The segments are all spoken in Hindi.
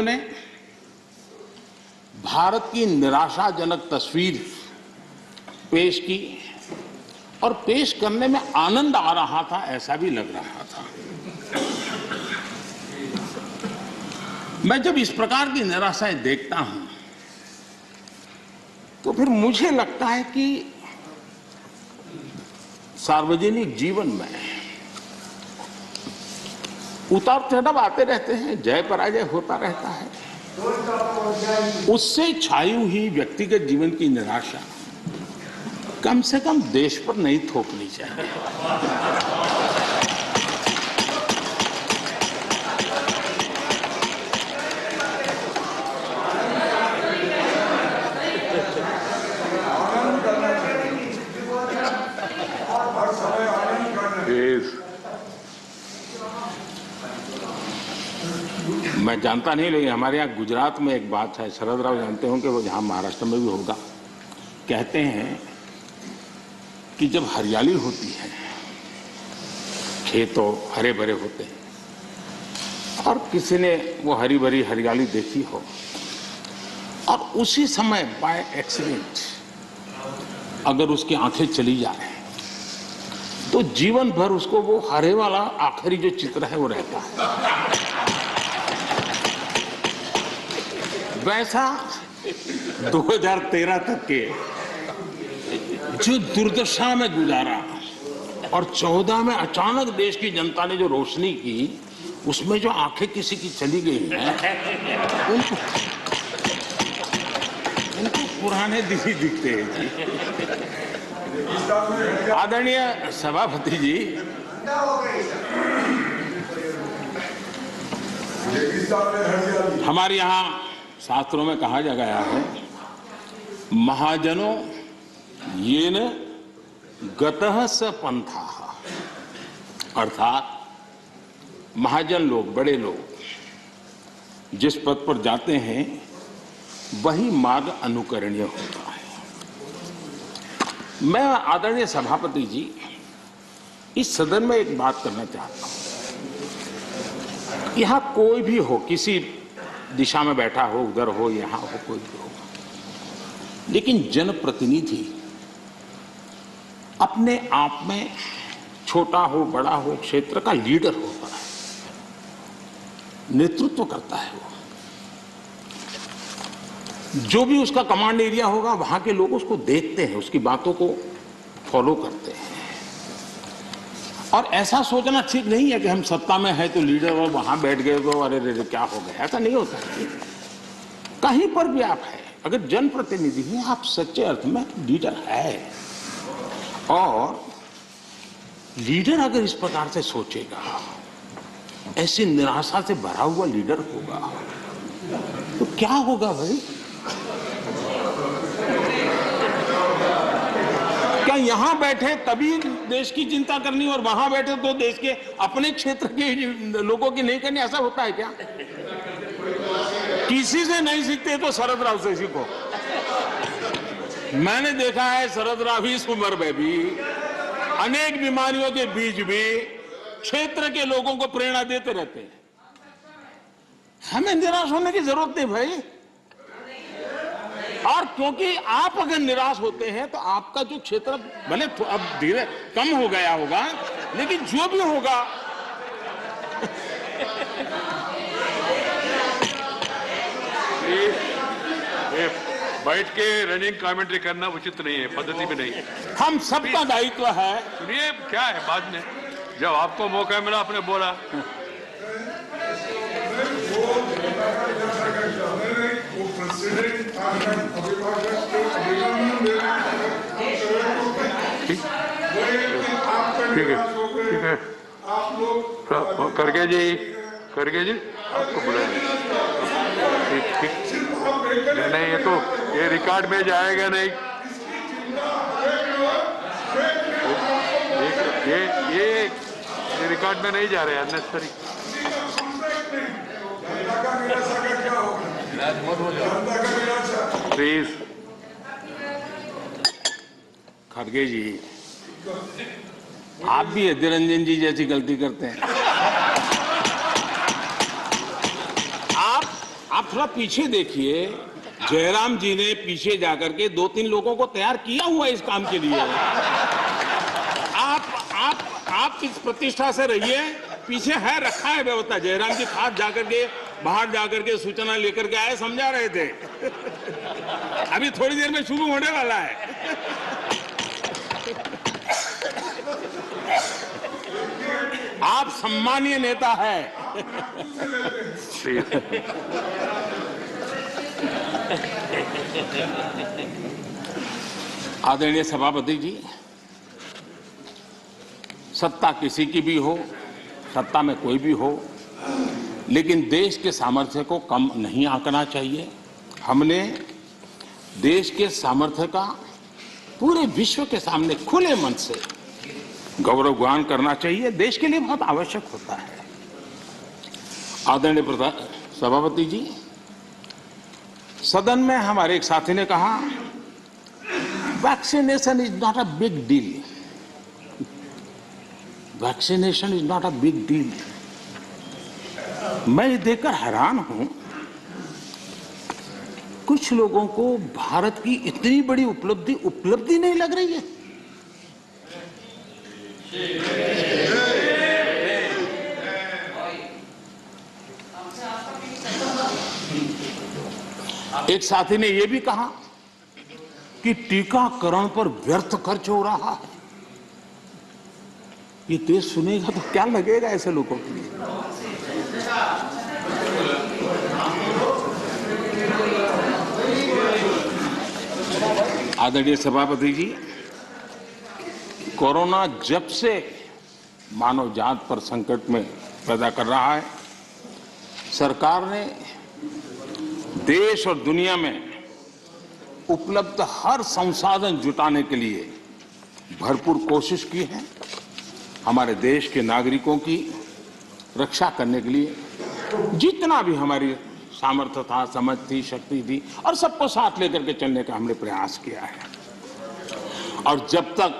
ने भारत की निराशाजनक तस्वीर पेश की और पेश करने में आनंद आ रहा था, ऐसा भी लग रहा था। मैं जब इस प्रकार की निराशाएं देखता हूं तो फिर मुझे लगता है कि सार्वजनिक जीवन में उतार चढ़ाव आते रहते हैं, जय पराजय होता रहता है। उससे छाई हुई व्यक्तिगत जीवन की निराशा कम से कम देश पर नहीं थोपनी चाहिए। मैं जानता नहीं, लेकिन हमारे यहाँ गुजरात में एक बात है, शरद राव जानते होंगे, वो जहाँ महाराष्ट्र में भी होगा। कहते हैं कि जब हरियाली होती है, खेतों हरे भरे होते हैं और किसी ने वो हरी भरी हरियाली देखी हो और उसी समय बाय एक्सीडेंट अगर उसकी आंखें चली जाए तो जीवन भर उसको वो हरे वाला आखिरी जो चित्र है वो रहता है। वैसा 2013 तक के जो दुर्दशा में गुजारा और 14 में अचानक देश की जनता ने जो रोशनी की, उसमें जो आंखें किसी की चली गई हैं, उनको पुराने दिन ही दिखते हैं। आदरणीय सभापति जी, हमारे यहाँ शास्त्रों में कहा जा गया है, महाजनों येन गतः स पंथाः, अर्थात महाजन लोग, बड़े लोग जिस पद पर जाते हैं वही मार्ग अनुकरणीय होता है। मैं आदरणीय सभापति जी इस सदन में एक बात करना चाहता हूं। यहां कोई भी हो, किसी दिशा में बैठा हो, उधर हो, यहां हो, कोई भी हो, लेकिन जनप्रतिनिधि अपने आप में छोटा हो बड़ा हो क्षेत्र का लीडर होता है, नेतृत्व करता है। वो जो भी उसका कमांड एरिया होगा वहां के लोग उसको देखते हैं, उसकी बातों को फॉलो करते हैं। और ऐसा सोचना ठीक नहीं है कि हम सत्ता में है तो लीडर और वहां बैठ गए तो अरे रे क्या हो गया, ऐसा नहीं होता है। कहीं पर भी आप है, अगर जनप्रतिनिधि हैं, आप सच्चे अर्थ में लीडर है। और लीडर अगर इस प्रकार से सोचेगा, ऐसी निराशा से भरा हुआ लीडर होगा, तो क्या होगा भाई? क्या यहां बैठे तभी देश की चिंता करनी और वहां बैठे तो देश के अपने क्षेत्र के लोगों की नहीं करनी? ऐसा होता है क्या? किसी से नहीं सीखते तो शरद राव से सीखो। मैंने देखा है शरद राव इस उम्र में भी अनेक बीमारियों के बीच भी क्षेत्र के लोगों को प्रेरणा देते रहते हैं। हमें निराश होने की जरूरत नहीं भाई। और क्योंकि आप अगर निराश होते हैं तो आपका जो क्षेत्र भले अब धीरे कम हो गया होगा, लेकिन जो भी होगा बैठ के रनिंग कमेंट्री करना उचित नहीं है, पद्धति में नहीं है। हम सबका दायित्व है। सुनिए क्या है, बाद में जब आपको मौका मिला आपने बोला। ठीक है, ठीक है, करके जी आपको बुलाया। ठीक ठीक, नहीं ये तो ये रिकॉर्ड में जाएगा नहीं। ये रिकॉर्ड में नहीं जा रहे, अननेसेसरी। प्लीज खड़गे जी, आप भी अधीर रंजन जी जैसी गलती करते हैं। आप थोड़ा पीछे देखिए, जयराम जी ने पीछे जाकर के 2-3 लोगों को तैयार किया हुआ है इस काम के लिए। आप इस प्रतिष्ठा से रहिए, पीछे है, रखा है व्यवस्था। जयराम जी खास जाकर के बाहर जाकर के सूचना लेकर के आए, समझा रहे थे। अभी थोड़ी देर में शुरू होने वाला है। आप सम्मानीय नेता है। आदरणीय सभापति जी, सत्ता किसी की भी हो, सत्ता में कोई भी हो, लेकिन देश के सामर्थ्य को कम नहीं आंकना चाहिए। हमने देश के सामर्थ्य का पूरे विश्व के सामने खुले मन से गौरवगान करना चाहिए, देश के लिए बहुत आवश्यक होता है। आदरणीय सभापति जी, सदन में हमारे एक साथी ने कहा, vaccination is not a big deal. Vaccination is not a big deal. मैं ये देखकर हैरान हूं, कुछ लोगों को भारत की इतनी बड़ी उपलब्धि नहीं लग रही है। एक साथी ने यह भी कहा कि टीकाकरण पर व्यर्थ खर्च हो रहा है। ये देश सुनेगा तो क्या लगेगा ऐसे लोगों के लिए। आदरणीय सभापति जी, कोरोना जब से मानव जात पर संकट में पैदा कर रहा है, सरकार ने देश और दुनिया में उपलब्ध हर संसाधन जुटाने के लिए भरपूर कोशिश की है। हमारे देश के नागरिकों की रक्षा करने के लिए जितना भी हमारी सामर्थ्य था, समझ थी, शक्ति थी, और सबको साथ लेकर के चलने का हमने प्रयास किया है। और जब तक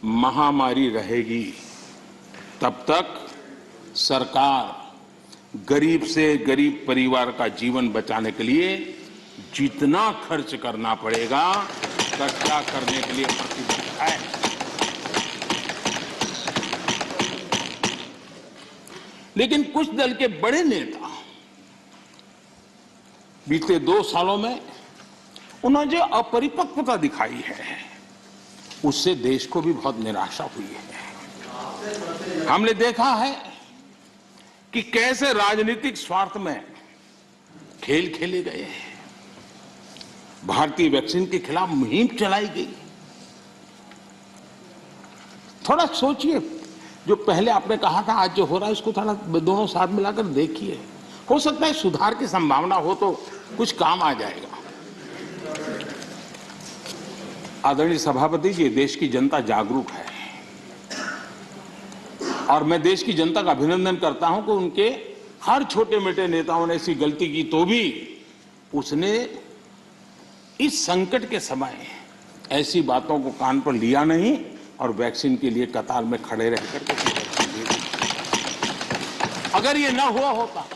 महामारी रहेगी तब तक सरकार गरीब से गरीब परिवार का जीवन बचाने के लिए जितना खर्च करना पड़ेगा, इकट्ठा करने के लिए प्रतिबद्ध है। लेकिन कुछ दल के बड़े नेता बीते 2 सालों में उन्होंने जो अपरिपक्वता दिखाई है, उससे देश को भी बहुत निराशा हुई है। हमने देखा है कि कैसे राजनीतिक स्वार्थ में खेल खेले गए हैं। भारतीय वैक्सीन के खिलाफ मुहिम चलाई गई। थोड़ा सोचिए, जो पहले आपने कहा था, आज जो हो रहा है, उसको थोड़ा दोनों साथ मिलाकर देखिए। हो सकता है सुधार की संभावना हो तो कुछ काम आ जाएगा। आदरणीय सभापति जी, देश की जनता जागरूक है और मैं देश की जनता का अभिनंदन करता हूं कि उनके हर छोटे मोटे नेताओं ने ऐसी गलती की तो भी उसने इस संकट के समय ऐसी बातों को कान पर लिया नहीं और वैक्सीन के लिए कतार में खड़े रहकर के, अगर ये ना हुआ होता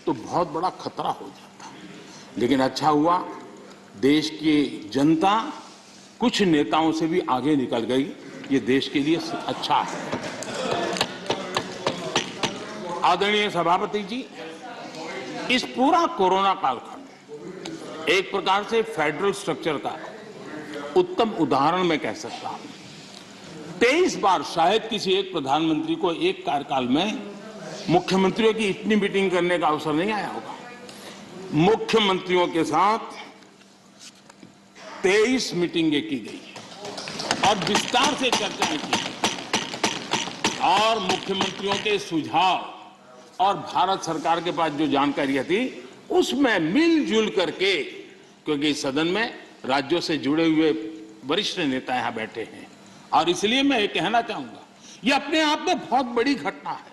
तो बहुत बड़ा खतरा हो जाता। लेकिन अच्छा हुआ, देश की जनता कुछ नेताओं से भी आगे निकल गई। ये देश के लिए अच्छा है। आदरणीय सभापति जी, इस पूरा कोरोना कालखंड एक प्रकार से फेडरल स्ट्रक्चर का उत्तम उदाहरण मैं कह सकता हूं। 23 बार शायद किसी एक प्रधानमंत्री को एक कार्यकाल में मुख्यमंत्रियों की इतनी मीटिंग करने का अवसर नहीं आया होगा। मुख्यमंत्रियों के साथ 23 मीटिंगें की गई और विस्तार से चर्चाएं की और मुख्यमंत्रियों के सुझाव और भारत सरकार के पास जो जानकारियां थी उसमें मिलजुल करके, क्योंकि इस सदन में राज्यों से जुड़े हुए वरिष्ठ नेता यहां बैठे हैं और इसलिए मैं ये कहना चाहूंगा, ये अपने आप में बहुत बड़ी घटना है।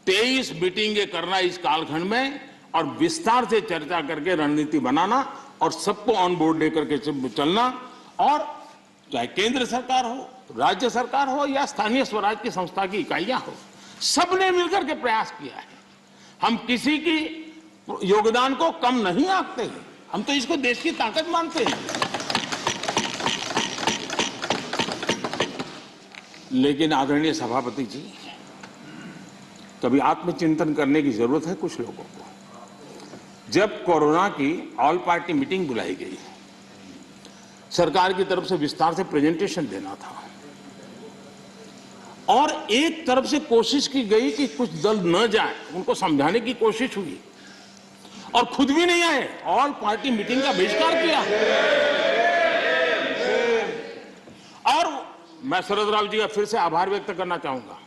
23 मीटिंगें करना इस कालखंड में और विस्तार से चर्चा करके रणनीति बनाना और सबको ऑन बोर्ड लेकर के चलना, और चाहे केंद्र सरकार हो, राज्य सरकार हो या स्थानीय स्वराज की संस्था की इकाइयां हो, सबने मिलकर के प्रयास किया है। हम किसी की योगदान को कम नहीं आंकते हैं, हम तो इसको देश की ताकत मानते हैं। लेकिन आदरणीय सभापति जी, कभी आत्मचिंतन करने की जरूरत है कुछ लोगों को। जब कोरोना की ऑल पार्टी मीटिंग बुलाई गई, सरकार की तरफ से विस्तार से प्रेजेंटेशन देना था और एक तरफ से कोशिश की गई कि कुछ दल न जाए, उनको समझाने की कोशिश हुई और खुद भी नहीं आए, ऑल पार्टी मीटिंग का बहिष्कार किया। और मैं शरद राव जी का फिर से आभार व्यक्त करना चाहूंगा।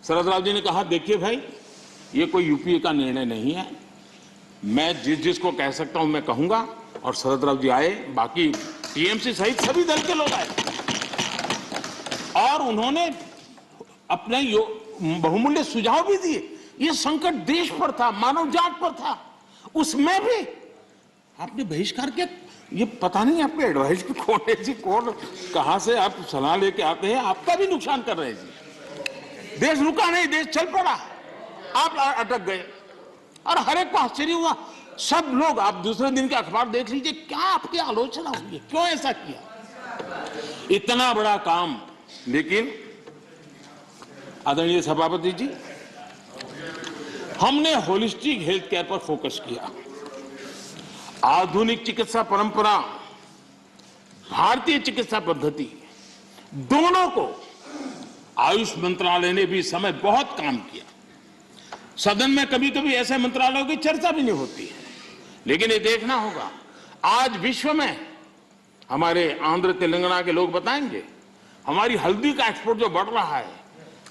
शरद राव जी ने कहा, देखिए भाई, ये कोई यूपीए का निर्णय नहीं है, मैं जिसको कह सकता हूं मैं कहूंगा। और शरद राव जी आए, बाकी टीएमसी सहित सभी दल के लोग आए और उन्होंने अपने बहुमूल्य सुझाव भी दिए। ये संकट देश पर था, मानव जात पर था, उसमें भी आपने बहिष्कार किया। ये पता नहीं आपके एडवाइस की कौन है जी, कौन कहां से आप सलाह लेके आते हैं, आपका भी नुकसान कर रहे हैं जी। देश रुका नहीं, देश चल पड़ा, आप अटक गए और हर एक को आश्चर्य हुआ। सब लोग, आप दूसरे दिन के अखबार देख लीजिए, क्या आपकी आलोचना हुई है, क्यों ऐसा किया, इतना बड़ा काम। लेकिन आदरणीय सभापति जी, हमने होलिस्टिक हेल्थ केयर पर फोकस किया। आधुनिक चिकित्सा परंपरा, भारतीय चिकित्सा पद्धति, दोनों को आयुष मंत्रालय ने भी समय बहुत काम किया। सदन में कभी कभी ऐसे मंत्रालयों की चर्चा भी नहीं होती है, लेकिन ये देखना होगा, आज विश्व में हमारे आंध्र तेलंगाना के लोग बताएंगे, हमारी हल्दी का एक्सपोर्ट जो बढ़ रहा है,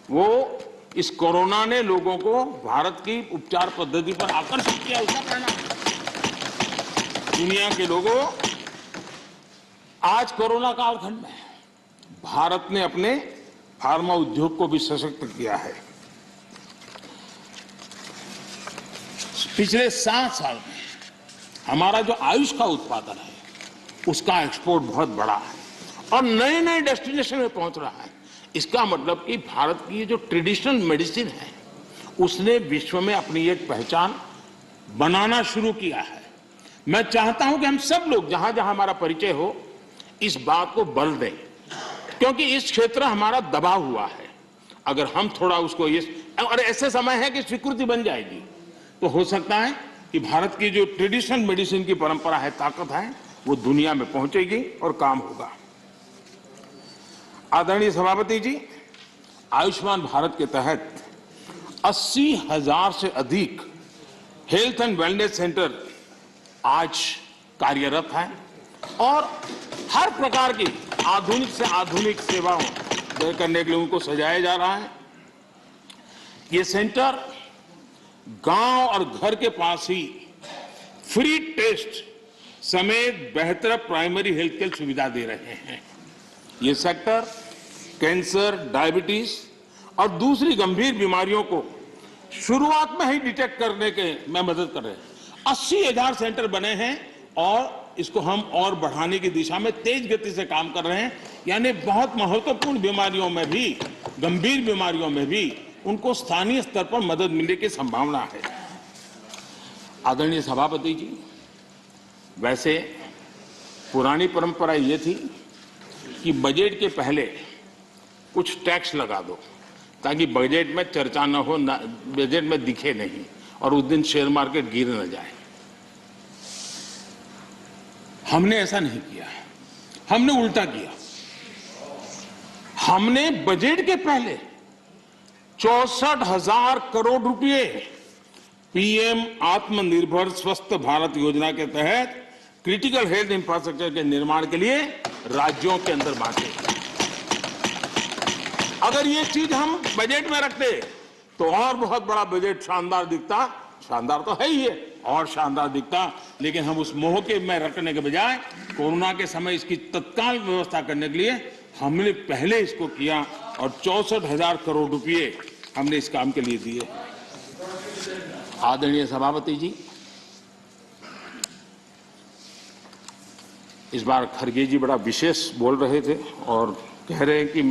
वो इस कोरोना ने लोगों को भारत की उपचार पद्धति पर आकर्षित किया, उसका परिणाम है। दुनिया के लोगों, आज कोरोना कालखंड में भारत ने अपने फार्मा उद्योग को भी सशक्त किया है। पिछले 7 साल में हमारा जो आयुष का उत्पादन है, उसका एक्सपोर्ट बहुत बड़ा है और नए नए डेस्टिनेशन में पहुंच रहा है। इसका मतलब कि भारत की जो ट्रेडिशनल मेडिसिन है, उसने विश्व में अपनी एक पहचान बनाना शुरू किया है। मैं चाहता हूं कि हम सब लोग जहां जहां हमारा परिचय हो, इस बात को बल दें, क्योंकि इस क्षेत्र हमारा दबा हुआ है। अगर हम थोड़ा उसको, और ऐसे समय है कि स्वीकृति बन जाएगी, तो हो सकता है कि भारत की जो ट्रेडिशनल मेडिसिन की परंपरा है, ताकत है, वो दुनिया में पहुंचेगी और काम होगा। आदरणीय सभापति जी, आयुष्मान भारत के तहत 80,000 से अधिक हेल्थ एंड वेलनेस सेंटर आज कार्यरत है और हर प्रकार की आधुनिक से आधुनिक सेवाओं करने के लिए उनको सजाया जा रहा है। ये सेंटर गांव और घर के पास ही फ्री टेस्ट समेत बेहतर प्राइमरी हेल्थ केयर सुविधा दे रहे हैं। ये सेक्टर कैंसर, डायबिटीज और दूसरी गंभीर बीमारियों को शुरुआत में ही डिटेक्ट करने के में मदद कर रहे हैं। 80,000 सेंटर बने हैं और इसको हम और बढ़ाने की दिशा में तेज गति से काम कर रहे हैं। यानी बहुत महत्वपूर्ण बीमारियों में भी, गंभीर बीमारियों में भी उनको स्थानीय स्तर पर मदद मिलने की संभावना है। आदरणीय सभापति जी, वैसे पुरानी परंपरा ये थी कि बजट के पहले कुछ टैक्स लगा दो ताकि बजट में चर्चा न हो, बजट में दिखे नहीं और उस दिन शेयर मार्केट गिर न जाए। हमने ऐसा नहीं किया, हमने उल्टा किया। हमने बजट के पहले 64,000 करोड़ रुपए पीएम आत्मनिर्भर स्वस्थ भारत योजना के तहत क्रिटिकल हेल्थ इंफ्रास्ट्रक्चर के निर्माण के लिए राज्यों के अंदर बांटे। अगर ये चीज हम बजट में रखते तो और बहुत बड़ा बजट शानदार दिखता, शानदार तो है ही है, और शानदार दिखता। लेकिन हम उस मोह के में रखने के बजाय कोरोना के समय इसकी तत्काल व्यवस्था करने के लिए हमने पहले इसको किया और 64,000 करोड़ रुपए हमने इस काम के लिए दिए। आदरणीय सभापति जी, इस बार खरगे जी बड़ा विशेष बोल रहे थे और कह रहे हैं कि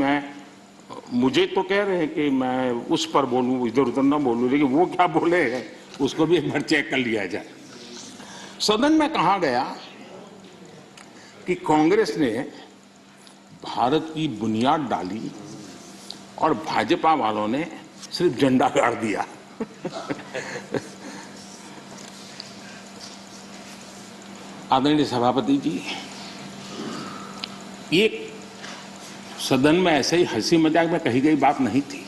मुझे तो कह रहे हैं कि मैं उस पर बोलूं, इधर उधर ना बोलूं, लेकिन वो क्या बोले हैं उसको भी एक बार चेक कर लिया जाए। सदन में कहा गया कि कांग्रेस ने भारत की बुनियाद डाली और भाजपा वालों ने सिर्फ झंडा गाड़ दिया। आदरणीय सभापति जी, ये सदन में ऐसे ही हंसी मजाक में कही गई बात नहीं थी।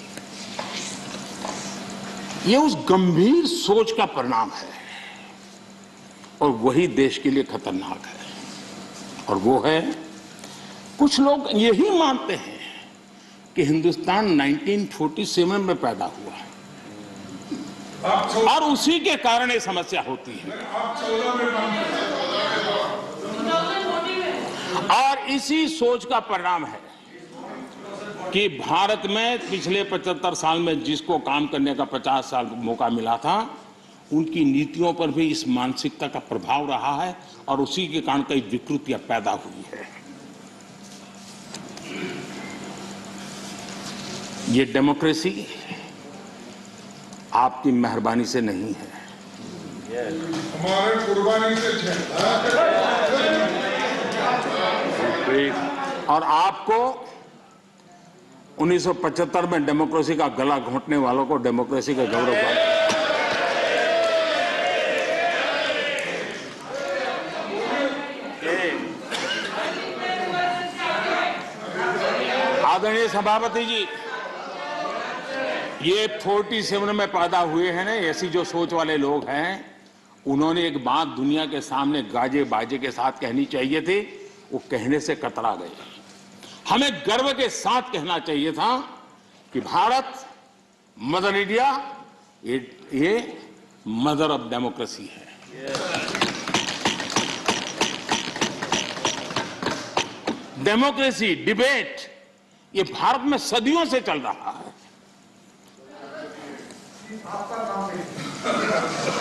ये उस गंभीर सोच का परिणाम है और वही देश के लिए खतरनाक है। और वो है, कुछ लोग यही मानते हैं कि हिंदुस्तान 1947 में पैदा हुआ है और उसी के कारण ये समस्या होती है। और इसी सोच का परिणाम है कि भारत में पिछले 75 साल में जिसको काम करने का 50 साल मौका मिला था, उनकी नीतियों पर भी इस मानसिकता का प्रभाव रहा है और उसी के कारण कई विकृतियां पैदा हुई है। ये डेमोक्रेसी आपकी मेहरबानी से नहीं है, हमारे कुर्बानी से और आपको 1975 में डेमोक्रेसी का गला घोंटने वालों को डेमोक्रेसी का गौरव का। आदरणीय सभापति जी, ये 47 में पैदा हुए हैं ना, ऐसी जो सोच वाले लोग हैं, उन्होंने एक बात दुनिया के सामने गाजे बाजे के साथ कहनी चाहिए थी, वो कहने से कतरा गए। हमें गर्व के साथ कहना चाहिए था कि भारत, मदर इंडिया, ये मदर ऑफ डेमोक्रेसी है। डेमोक्रेसी, डिबेट, ये भारत में सदियों से चल रहा है।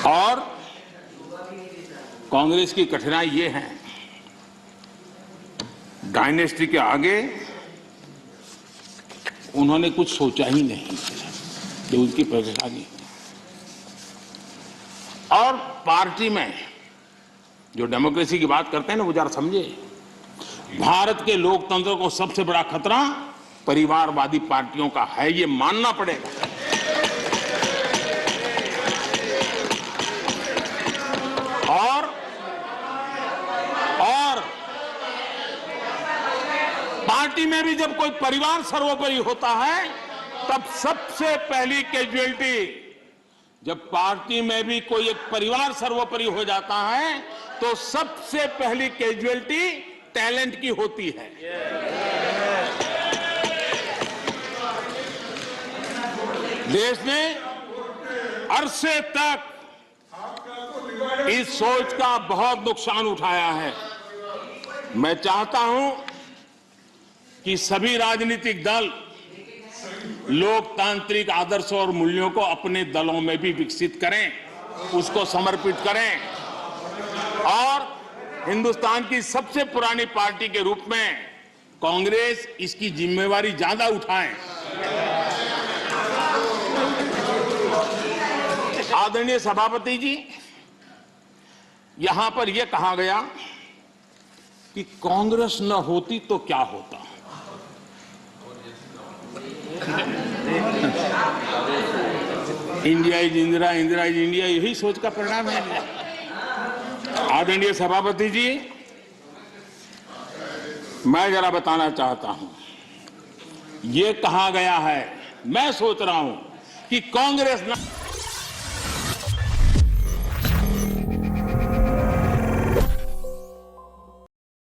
और कांग्रेस की कठिनाई ये है, डायनेस्टी के आगे उन्होंने कुछ सोचा ही नहीं, जो उनकी परेशानी। और पार्टी में जो डेमोक्रेसी की बात करते हैं ना, वो जरा समझे, भारत के लोकतंत्र को सबसे बड़ा खतरा परिवारवादी पार्टियों का है, ये मानना पड़ेगा। और पार्टी में भी जब कोई परिवार सर्वोपरि होता है, तब सबसे पहली कैजुअलिटी, जब पार्टी में भी कोई एक परिवार सर्वोपरि हो जाता है, तो सबसे पहली कैजुअलिटी टैलेंट की होती है। देश ने अरसे तक इस सोच का बहुत नुकसान उठाया है। मैं चाहता हूं कि सभी राजनीतिक दल लोकतांत्रिक आदर्शों और मूल्यों को अपने दलों में भी विकसित करें, उसको समर्पित करें और हिंदुस्तान की सबसे पुरानी पार्टी के रूप में कांग्रेस इसकी जिम्मेवारी ज्यादा उठाए। आदरणीय सभापति जी, यहां पर यह कहा गया कि कांग्रेस न होती तो क्या होता। India is Indira, Indira is India, यही सोच का परिणाम है। आदरणीय सभापति जी, मैं जरा बताना चाहता हूं, यह कहा गया है, मैं सोच रहा हूं कि कांग्रेस न